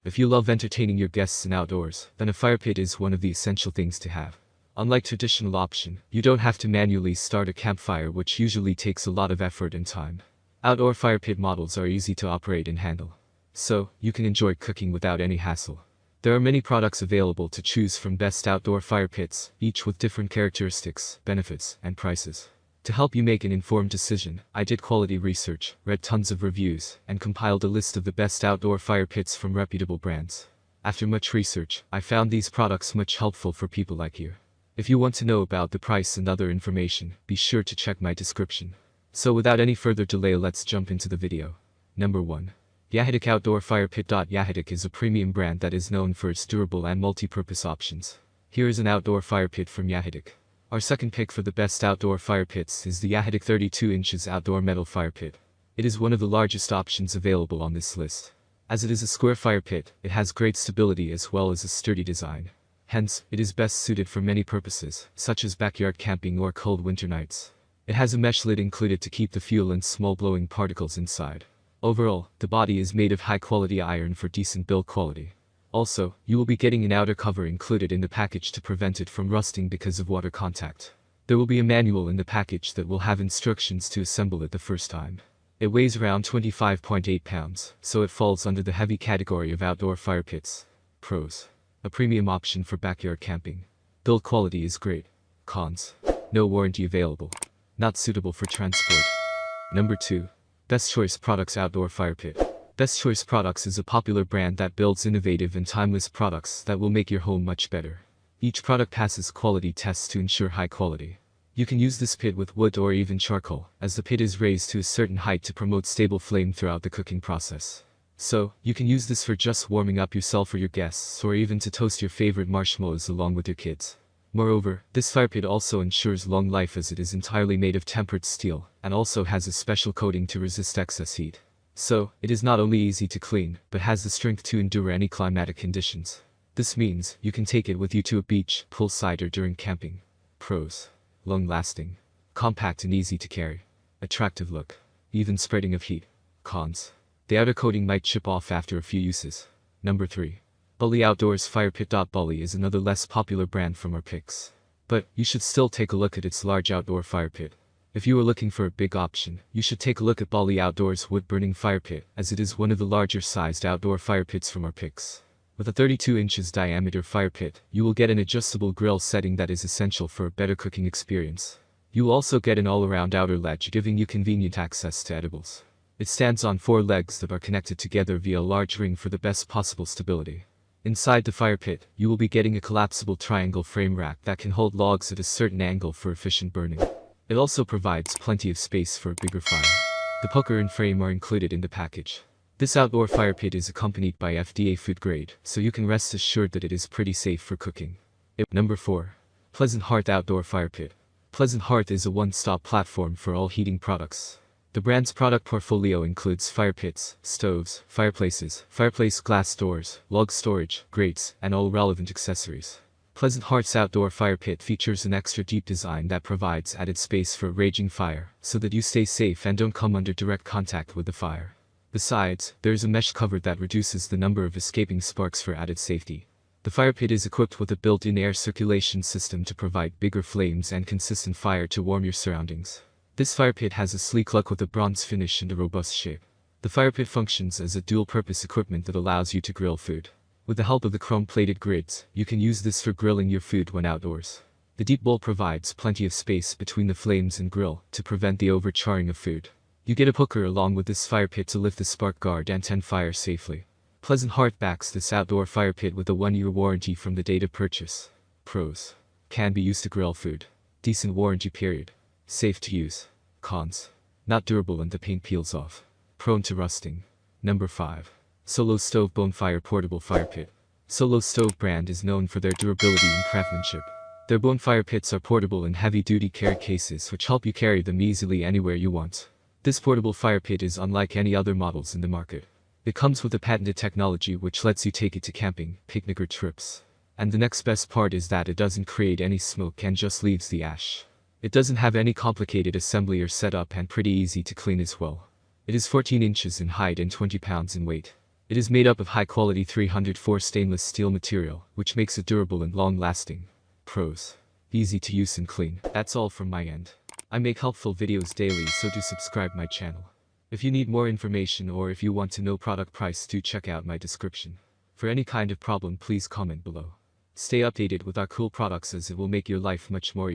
If you love entertaining your guests in outdoors, then a fire pit is one of the essential things to have. Unlike traditional option, you don't have to manually start a campfire, which usually takes a lot of effort and time. Outdoor fire pit models are easy to operate and handle, so you can enjoy cooking without any hassle. There are many products available to choose from best outdoor fire pits, each with different characteristics, benefits, and prices. To help you make an informed decision, I did quality research, read tons of reviews, and compiled a list of the best outdoor fire pits from reputable brands. After much research, I found these products much helpful for people like you. If you want to know about the price and other information, be sure to check my description. So without any further delay, let's jump into the video. Number 1. Yahidic Outdoor Fire Pit. Yahidic is a premium brand that is known for its durable and multi-purpose options. Here is an outdoor fire pit from Yahidic. Our second pick for the best outdoor fire pits is the Yahidic 32 inches outdoor metal fire pit. It is one of the largest options available on this list. As it is a square fire pit, it has great stability as well as a sturdy design. Hence, it is best suited for many purposes, such as backyard camping or cold winter nights. It has a mesh lid included to keep the fuel and small blowing particles inside. Overall, the body is made of high-quality iron for decent build quality. Also, you will be getting an outer cover included in the package to prevent it from rusting because of water contact. There will be a manual in the package that will have instructions to assemble it the first time. It weighs around 25.8 pounds, so it falls under the heavy category of outdoor fire pits. Pros: a premium option for backyard camping. Build quality is great. Cons: no warranty available. Not suitable for transport. Number 2. Best Choice Products Outdoor Fire Pit. Best Choice Products is a popular brand that builds innovative and timeless products that will make your home much better. Each product passes quality tests to ensure high quality. You can use this pit with wood or even charcoal, as the pit is raised to a certain height to promote stable flame throughout the cooking process. So, you can use this for just warming up yourself or your guests, or even to toast your favorite marshmallows along with your kids. Moreover, this fire pit also ensures long life as it is entirely made of tempered steel, and also has a special coating to resist excess heat. So, it is not only easy to clean, but has the strength to endure any climatic conditions. This means, you can take it with you to a beach, poolside, or during camping. Pros: long-lasting, compact and easy to carry, attractive look, even spreading of heat. Cons: the outer coating might chip off after a few uses. Number 3. Bully Outdoors Fire Pit. Bully is another less popular brand from our picks, but you should still take a look at its large outdoor fire pit. If you are looking for a big option, you should take a look at Bully Outdoors Wood-Burning Fire Pit, as it is one of the larger sized outdoor fire pits from our picks. With a 32 inches diameter fire pit, you will get an adjustable grill setting that is essential for a better cooking experience. You will also get an all-around outer ledge giving you convenient access to edibles. It stands on 4 legs that are connected together via a large ring for the best possible stability. Inside the fire pit, you will be getting a collapsible triangle frame rack that can hold logs at a certain angle for efficient burning. It also provides plenty of space for a bigger fire. The poker and frame are included in the package. This outdoor fire pit is accompanied by FDA food grade, so you can rest assured that it is pretty safe for cooking. Number 4. Pleasant Hearth Outdoor Fire Pit. Pleasant Hearth is a one-stop platform for all heating products. The brand's product portfolio includes fire pits, stoves, fireplaces, fireplace glass doors, log storage, grates, and all relevant accessories. Pleasant Hearth's outdoor fire pit features an extra deep design that provides added space for a raging fire, so that you stay safe and don't come under direct contact with the fire. Besides, there is a mesh cover that reduces the number of escaping sparks for added safety. The fire pit is equipped with a built-in air circulation system to provide bigger flames and consistent fire to warm your surroundings. This fire pit has a sleek look with a bronze finish and a robust shape. The fire pit functions as a dual-purpose equipment that allows you to grill food. With the help of the chrome-plated grids, you can use this for grilling your food when outdoors. The deep bowl provides plenty of space between the flames and grill to prevent the overcharring of food. You get a hooker along with this fire pit to lift the spark guard and tend fire safely. Pleasant Hearth backs this outdoor fire pit with a 1-year warranty from the date of purchase. Pros: can be used to grill food. Decent warranty period. Safe to use. Cons: not durable and the paint peels off. Prone to rusting. Number 5. Solo Stove Bonefire Portable Fire Pit. Solo Stove brand is known for their durability and craftsmanship. Their bonfire pits are portable and heavy-duty carry cases which help you carry them easily anywhere you want. This portable fire pit is unlike any other models in the market. It comes with a patented technology which lets you take it to camping, picnic or trips. And the next best part is that it doesn't create any smoke and just leaves the ash. It doesn't have any complicated assembly or setup and pretty easy to clean as well. It is 14 inches in height and 20 pounds in weight. It is made up of high-quality 304 stainless steel material, which makes it durable and long-lasting. Pros: easy to use and clean. That's all from my end. I make helpful videos daily, so do subscribe my channel. If you need more information or if you want to know product price, do check out my description. For any kind of problem, please comment below. Stay updated with our cool products, as it will make your life much more easier.